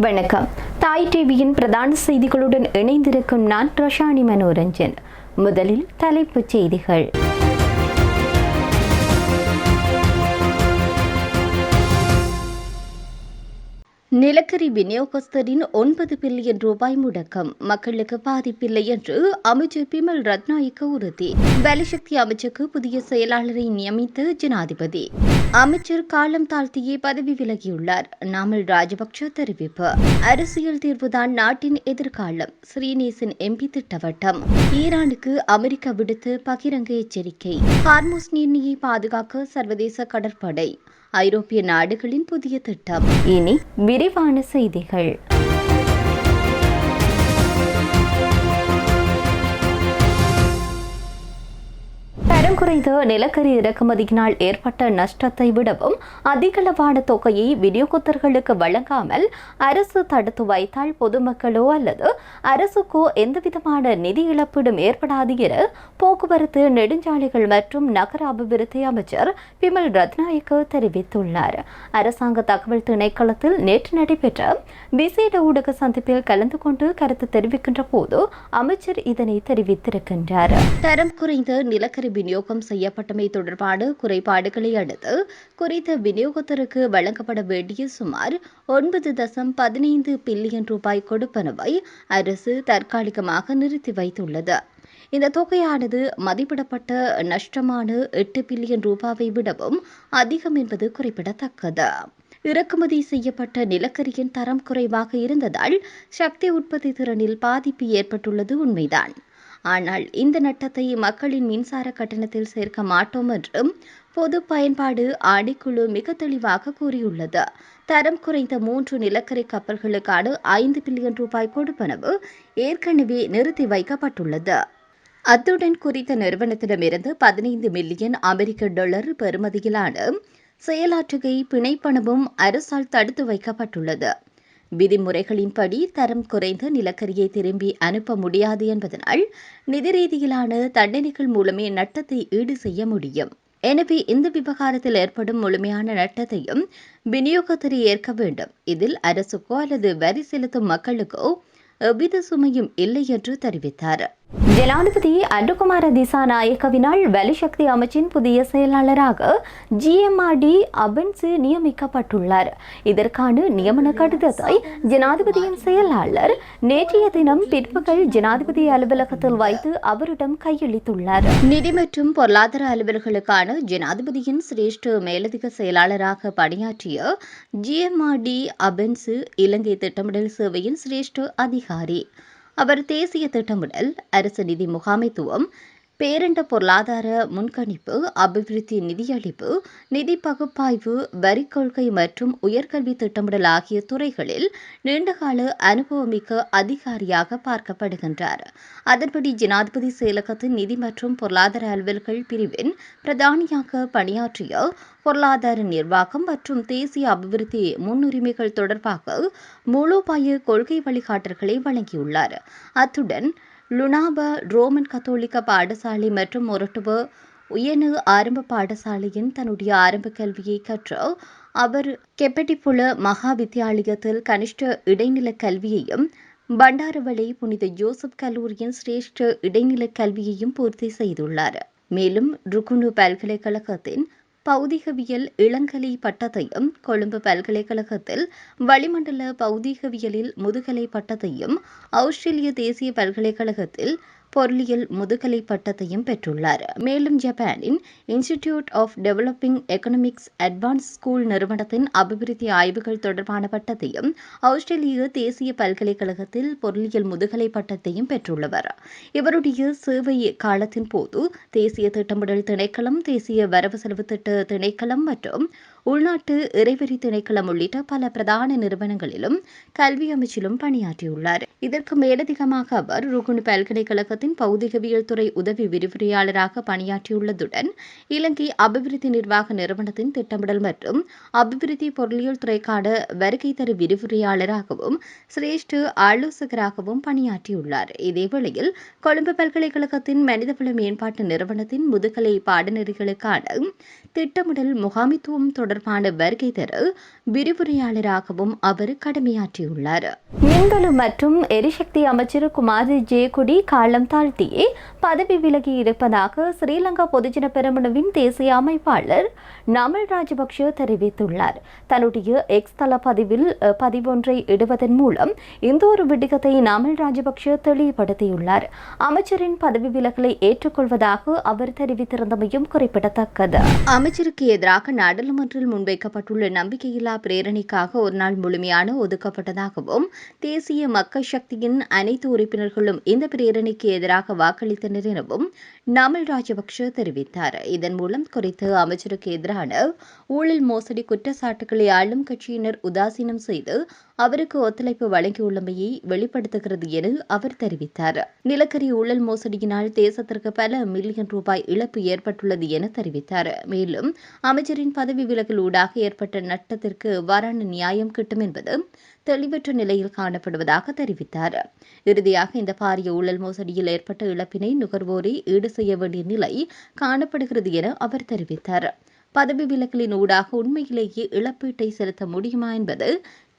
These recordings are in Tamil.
வணக்கம். தாய் டிவியின் பிரதான செய்திகளுடன் இணைந்திருக்கும் நான் ரோஷானி மனோரஞ்சன். முதலில் தலைப்புச் செய்திகள். நிலக்கரி விநியோகஸ்தரின் 9 பில்லியன் ரூபாய் முடக்கம், மக்களுக்கு பாதிப்பில்லை என்று அமைச்சர் பிமல் ரத்நாயக்க உறுதி. பலசக்தி அமைச்சுக்கு புதிய செயலாளரை நியமித்த ஜனாதிபதி. அமைச்சர் காலம் தாழ்த்தியே பதவி விலகியுள்ளார். நாமல் ராஜபக்ஷ தெரிவிப்பு. அரசியல் தீர்வுதான் நாட்டின் எதிர்காலம், ஸ்ரீநேசன் எம்பி திட்டவட்டம். ஈரானுக்கு அமெரிக்கா விடுத்த பகிரங்க எச்சரிக்கை. ஹார்முஸ் நீர்நிலையை பாதுகாக்க சர்வதேச கடற்படை. ஐரோப்பிய நாடுகளின் புதிய திட்டம். இனி விரிவான செய்திகள். தரம் குறைந்த நிலக்கரி இறக்குமதியினால் ஏற்பட்ட நஷ்டத்தை விடவும் அதிகளவான தொகையை விநியோகத்தர்களுக்கு வழங்காமல் அரசு தடுத்து வைத்தால் பொதுமக்களோ அல்லது அரசுக்கோ எந்தவிதமான நிதி இழப்பீடும் ஏற்படாது என போக்குவரத்து, நெடுஞ்சாலைகள் மற்றும் நகர அபிவிருத்தி அமைச்சர் பிமல் ரத்நாயக்க தெரிவித்துள்ளார். அரசாங்க தகவல் திணைக்களத்தில் நேற்று நடைபெற்ற விசேட ஊடக சந்திப்பில் கலந்து கொண்டு கருத்து தெரிவிக்கின்ற போது அமைச்சர் இதனை தெரிவித்திருக்கின்றார். தரம் குறைந்த நிலக்கரி விநியோகம் செய்யப்பட்டமை தொடர்பான குறைபாடுகளை அடுத்து குறித்த விநியோகத்தருக்கு வழங்கப்பட வேண்டிய சுமார் 9.15 பில்லியன் ரூபாய் கொடுப்பனவை அரசு தற்காலிகமாக நிறுத்தி வைத்துள்ளது. இந்த தொகையானது மதிப்பிடப்பட்ட நஷ்டமான 8 பில்லியன் ரூபாவை விடவும் அதிகம் என்பது குறிப்பிடத்தக்கது. இறக்குமதி செய்யப்பட்ட நிலக்கரியின் தரம் குறைவாக இருந்ததால் சக்தி உற்பத்தி திறனில் பாதிப்பு ஏற்பட்டுள்ளது உண்மைதான். ஆனால் இந்த நட்டத்தை மக்களின் மின்சார கட்டணத்தில் சேர்க்க மாட்டோம் என்றும் பொது பயன்பாடு ஆணைக்குழு மிக தெளிவாக கூறியுள்ளது. தரம் குறைந்த 3 நிலக்கரி கப்பல்களுக்கான 5 பில்லியன் ரூபாய் கொடுப்பனவு ஏற்கனவே நிறுத்தி வைக்கப்பட்டுள்ளது. அத்துடன் குறித்த நிறுவனத்திடமிருந்து 15 மில்லியன் அமெரிக்க டாலர் பெறுமதியிலான செயலாற்றுகை பிணைப்பணமும் அரசால் தடுத்து வைக்கப்பட்டுள்ளது. விதிமுறைகளின்படி தரம் குறைந்த நிலக்கரியை திரும்பி அனுப்ப முடியாது என்பதனால் நிதி ரீதியிலான தண்டனைகள் மூலமே நட்டத்தை ஈடு செய்ய முடியும். எனவே இந்த விவகாரத்தில் ஏற்படும் முழுமையான நட்டத்தையும் விநியோகத்தர் ஏற்க வேண்டும். இதில் அரசுக்கோ அல்லது வரி செலுத்தும் மக்களுக்கோ எவ்வித சுமையும் இல்லை என்று தெரிவித்தார். ஜனாதிபதி அனுகுமார திசாநாயக்கவினால் பலசக்தி அமைச்சின் புதிய செயலாளராக ஜிஎம்ஆர்டி அபன்சு நியமிக்கப்பட்டுள்ளார். இதற்கான நியமன கடிதத்தை ஜனாதிபதியின் செயலாளர் நேற்றைய தினம் பிற்பகல் ஜனாதிபதி அலுவலகத்தில் வைத்து அவரிடம் கையளித்துள்ளார். நிதி மற்றும் பொருளாதார அலுவல்களுக்கான ஜனாதிபதியின் சிரேஷ்ட மேலதிக செயலாளராக பணியாற்றிய ஜிஎம்ஆர்டி அபன்சு இலங்கை திட்டமிடல் சேவையின் சிரேஷ்ட அதிகாரி. அவர் தேசிய திட்டமிடல், அரசு நிதி முகாமைத்துவம், பேரண்ட பொருளாதார முன்கணிப்பு, அபிவிருத்தி நிதியளிப்பு, நிதி பகுப்பாய்வு, வரிக் கொள்கை மற்றும் உயர்கல்வி திட்டமிடல் ஆகிய துறைகளில் நீண்டகால அனுபவமிக்க அதிகாரியாக பார்க்கப்படுகின்றார். அதன்படி ஜனாதிபதி செயலகத்தின் நிதி மற்றும் பொருளாதார அலுவல்கள் பிரிவின் பிரதானியாக பணியாற்றிய பொருளாதார நிர்வாகம் மற்றும் தேசிய அபிவிருத்தி முன்னுரிமைகள் தொடர்பாக மூலோபாய கொள்கை வழிகாட்டல்களை வழங்கியுள்ளார். அத்துடன் லுனாப ரோமன் கத்தோலிக்க பாடசாலை மற்றும் மொரட்டுவ உயர்நிலை ஆரம்ப பாடசாலையின் தன்னுடைய ஆரம்ப கல்வியை கற்ற அவர் கெப்பட்டிப்புல மகா வித்தியாலயத்தில் கனிஷ்ட இடைநிலை கல்வியையும் பண்டாரவளை புனித ஜோசப் கல்லூரியின் சிரேஷ்ட இடைநிலை கல்வியையும் பூர்த்தி செய்துள்ளார். மேலும் ருகுணு பல்கலைக்கழகத்தின் பௌதிகவியல் இளங்கலை பட்டத்தையும், கொழும்பு பல்கலைக்கழகத்தில் வளிமண்டல பௌதிகவியலில் முதுகலை பட்டத்தையும், ஆஸ்திரேலிய தேசிய பல்கலைக்கழகத்தில் பொருளியல் முதுகலை பட்டத்தையும் பெற்றுள்ளார். மேலும் ஜப்பானின் institute of developing economics advance school நிறுவனத்தின் அபிவிருத்தி ஆய்வுகள் தொடர்பான பட்டத்தையும், ஆஸ்திரேலிய தேசிய பல்கலைக்கழகத்தில் பொருளியல் முதுகலை பட்டத்தையும் பெற்றுள்ளவர். இவருடைய சேவை காலத்தின் போது தேசிய திட்டமிடல் திணைக்களம், தேசிய வரவு செலவு திட்ட திணைக்களம் மற்றும் உள்நாட்டு இறைவரி திணைக்களம் உள்ளிட்ட பல பிரதான நிறுவனங்களிலும் கல்வி அமைச்சிலும் பணியாற்றியுள்ளார். இதற்கு மேலதிகமாக அவர் ருகுணு பல்கலைக்கழகத்தின் பௌதிகவியல் துறை உதவி விரிவுரையாளராக பணியாற்றியுள்ளதுடன் இலங்கை அபிவிருத்தி நிர்வாக நிறுவனத்தின் திட்டமிடல் மற்றும் அபிவிருத்தி பொருளியல் துறைக்கான வருகை தரு விரிவுரையாளராகவும் சிரேஷ்ட ஆலோசகராகவும் பணியாற்றியுள்ளார். இதேவேளையில் கொழும்பு பல்கலைக்கழகத்தின் மனிதவள மேம்பாட்டு நிறுவனத்தின் முதுகலை பாடநெறிகளுக்கான திட்டமிடல் முகாமைத்துவம் தொடர்பான தொடர்பான வருகை தர விரிவுரையாளராகவும் அவர் கடமையாற்றியுள்ளார். மின்கல மற்றும் எரிசக்தி அமைச்சர் குமார் ஜெயக்குடி காலம் தாழ்த்தியே பதவி விலகி இருப்பதாக ஸ்ரீலங்கா பொதுஜன பெரமுனவின் தேசிய அமைப்பாளர் நாமல் ராஜபக்ஷ தெரிவித்துள்ளார். தன்னுடைய எக்ஸ் தள பதிவொன்றை இடுவதன் மூலம் இந்த ஒரு விடயத்தை நாமல் ராஜபக்ஷ தெளிவுபடுத்தியுள்ளார். அமைச்சரின் பதவி விலகலை ஏற்றுக்கொள்வதாக அவர் தெரிவித்திருந்தமையும் குறிப்பிடத்தக்கது. அமைச்சருக்கு எதிராக நாடாளுமன்றத்தில் முன்வைக்கப்பட்டுள்ள நம்பிக்கையில்லா பிரேரணைக்காக ஒரு நாள் முழுமையான ஒதுக்கப்பட்டதாகவும் தேசிய மக்கள் சக்தியின் அனைத்து உறுப்பினர்களும் இந்த பிரேரணைக்கு எதிராக வாக்களித்தனர் எனவும் நாமல் ராஜபக்ஷ தெரிவித்தார். இதன் மூலம் குறித்து அமைச்சருக்கு எதிரான ஊழல் மோசடி குற்றச்சாட்டுகளை ஆளும் கட்சியினர் உதாசீனம் செய்து அவருக்கு ஒத்துழைப்பு வழங்கியுள்ளமையை வெளிப்படுத்துகிறது என அவர் தெரிவித்தார். நிலக்கரி ஊழல் மோசடியினால் தேசத்திற்கு பல மில்லியன் ரூபாய் இழப்பு ஏற்பட்டுள்ளது என தெரிவித்தார். மேலும் அமைச்சரின் பதவி விலகல் ஊடாக ஏற்பட்ட நட்டத்திற்கு எவ்வாறான நியாயம் கிட்டும் என்பது தெளிவற்ற நிலையில் காணப்படுவதாக தெரிவித்தார். இறுதியாக இந்த பாரிய ஊழல் மோசடியில் ஏற்பட்ட இழப்பினை நுகர்வோரை ஈடு செய்ய வேண்டிய நிலை காணப்படுகிறது என அவர் தெரிவித்தார். பதவி விலகலின் ஊடாக உண்மையிலேயே இழப்பீட்டை செலுத்த முடியுமா என்பது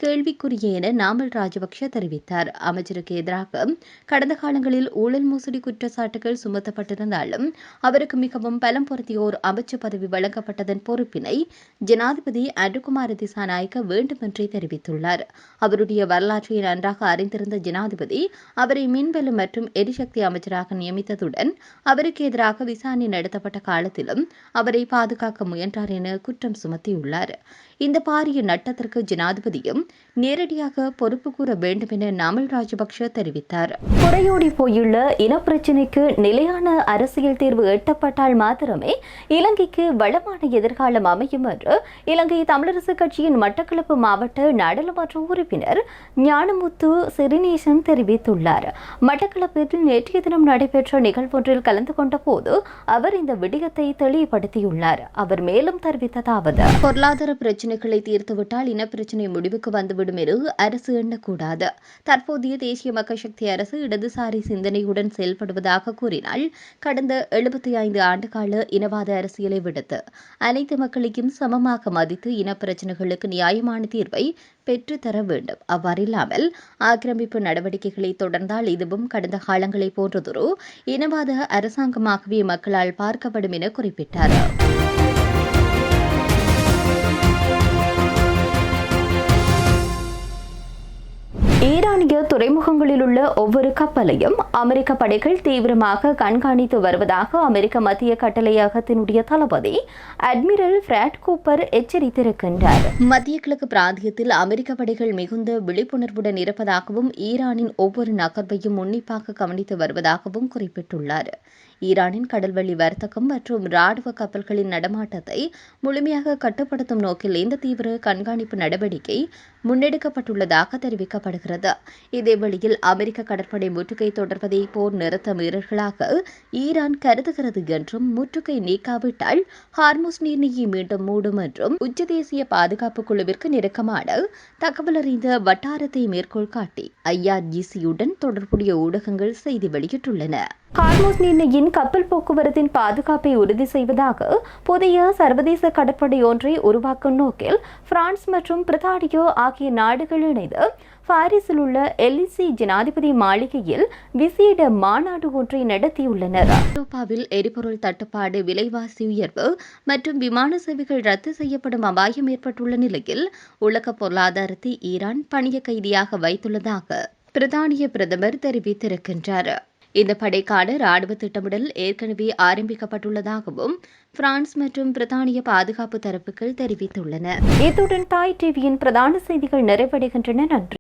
கேள்விக்குரிய என நாமல் ராஜபக்ஷ தெரிவித்தார். அமைச்சருக்கு எதிராக கடந்த காலங்களில் ஊழல் மோசடி குற்றச்சாட்டுகள் சுமத்தப்பட்டிருந்தாலும் அவருக்கு மிகவும் பலம் பொருத்திய ஒரு அமைச்சு பதவி வழங்கப்பட்டதன் பொறுப்பினை ஜனாதிபதி அனுகுமார திசாநாயக்க வேண்டுமென்றே தெரிவித்துள்ளார். அவருடைய வரலாற்றை நன்றாக அறிந்திருந்த ஜனாதிபதி அவரை மின்வெளி மற்றும் எரிசக்தி அமைச்சராக நியமித்ததுடன் அவருக்கு எதிராக விசாரணை நடத்தப்பட்ட காலத்திலும் அவரை பாதுகாக்க முயன்றார் என குற்றம் சுமத்தியுள்ளார். இந்த பாரிய நட்டத்திற்கு ஜனாதிபதியும் நேரடியாக பொறுப்பு கூற வேண்டும் என நாமல் ராஜபக்ஷ தெரிவித்தார். குறையோடி போயுள்ள இனப்பிரச்சினைக்கு நிலையான அரசியல் தீர்வு எட்டப்பட்டால் மாத்திரமே இலங்கைக்கு வளமான எதிர்காலம் அமையும் என்று இலங்கை தமிழரசு கட்சியின் மட்டக்களப்பு மாவட்ட நாடாளுமன்ற உறுப்பினர் ஞானமுத்து சிறிநேசன் தெரிவித்துள்ளார். மட்டக்களப்பில் நேற்றைய தினம் நடைபெற்ற நிகழ்வொன்றில் கலந்து கொண்ட போது அவர் இந்த விடயத்தை தெளிவுபடுத்தியுள்ளார். அவர் மேலும் தெரிவித்ததாவது: பொருளாதார பிரச்சினைகளை தீர்த்துவிட்டால் இனப்பிரச்சினை முடிவுக்கு வந்துவிடும் என அரசு எண்ணக்கூடாது. தற்போதைய தேசிய மக்கள் சக்தி அரசு இடதுசாரி சிந்தனையுடன் செயல்படுவதாக கூறினால் கடந்த 75 ஆண்டுகால இனவாத அரசியலை விடுத்து அனைத்து மக்களையும் சமமாக மதித்து இனப்பிரச்சினைகளுக்கு நியாயமான தீர்வை பெற்றுத்தர வேண்டும். அவ்வாறில்லாமல் ஆக்கிரமிப்பு நடவடிக்கைகளை தொடர்ந்தால் இதுவும் கடந்த காலங்களை போன்றதொரு இனவாத அரசாங்கமாகவே மக்களால் பார்க்கப்படும் என குறிப்பிட்டார். ஈரானிய துறைமுகங்களில் உள்ள ஒவ்வொரு கப்பலையும் அமெரிக்க படைகள் தீவிரமாக கண்காணித்து வருவதாக அமெரிக்க மத்திய கட்டளையகத்தினுடைய தளபதி அட்மிரல் பிராட் கூப்பர் எச்சரித்திருக்கின்றார். மத்திய கிழக்கு பிராந்தியத்தில் அமெரிக்க படைகள் மிகுந்த விழிப்புணர்வுடன் இருப்பதாகவும் ஈரானின் ஒவ்வொரு நகர்வையும் உன்னிப்பாக கவனித்து வருவதாகவும் குறிப்பிட்டுள்ளார். ஈரானின் கடல்வழி வர்த்தகம் மற்றும் ராணுவ கப்பல்களின் நடமாட்டத்தை முழுமையாக கட்டுப்படுத்தும் நோக்கில் இந்த தீவிர கண்காணிப்பு நடவடிக்கை முன்னெடுக்கப்பட்டுள்ளதாக தெரிவிக்கப்படுகிறது. இதேவேளையில் அமெரிக்க கடற்படை முற்றுகை தொடர்வதை போர் நிறுத்த மீறல்களாக ஈரான் கருதுகிறது என்றும் முற்றுகை நீக்காவிட்டால் ஹார்முஸ் நீரிணையை மீண்டும் மூடும் என்றும் உச்ச தேசிய பாதுகாப்பு குழுவிற்கு நெருக்கமான தகவல் அறிந்த வட்டாரத்தை மேற்கோள் காட்டி IRGC-யுடன் தொடர்புடைய ஊடகங்கள் செய்தி வெளியிட்டுள்ளன. ஹார்முஸ் நீரிணையின் கப்பல் போக்குவரத்தின் பாதுகாப்பை உறுதி செய்வதாக புதிய சர்வதேச கடற்படை ஒன்றை உருவாக்கும் நோக்கில் பிரான்ஸ் மற்றும் பிரித்தானியா ஆகிய நாடுகள் இணைந்து பாரிஸில் உள்ள எல்லிசி ஜனாதிபதி மாளிகையில் விசேட மாநாடு ஒன்றை நடத்தியுள்ளனர். ஐரோப்பாவில் எரிபொருள் தட்டுப்பாடு, விலைவாசி உயர்வு மற்றும் விமான சேவைகள் ரத்து செய்யப்படும் அபாயம் ஏற்பட்டுள்ள நிலையில் உலக பொருளாதாரத்தை ஈரான் பணிய கைதியாக வைத்துள்ளதாக பிரித்தானிய பிரதமர் தெரிவித்திருக்கின்றார். இந்த படைக்கான ராணுவ திட்டமிடல் ஏற்கனவே ஆரம்பிக்கப்பட்டுள்ளதாகவும் பிரான்ஸ் மற்றும் பிரித்தானிய பாதுகாப்பு தரப்புகள் தெரிவித்துள்ளன. இத்துடன் தாய் டிவியின் பிரதான செய்திகள் நிறைவடைகின்றன. நன்றி.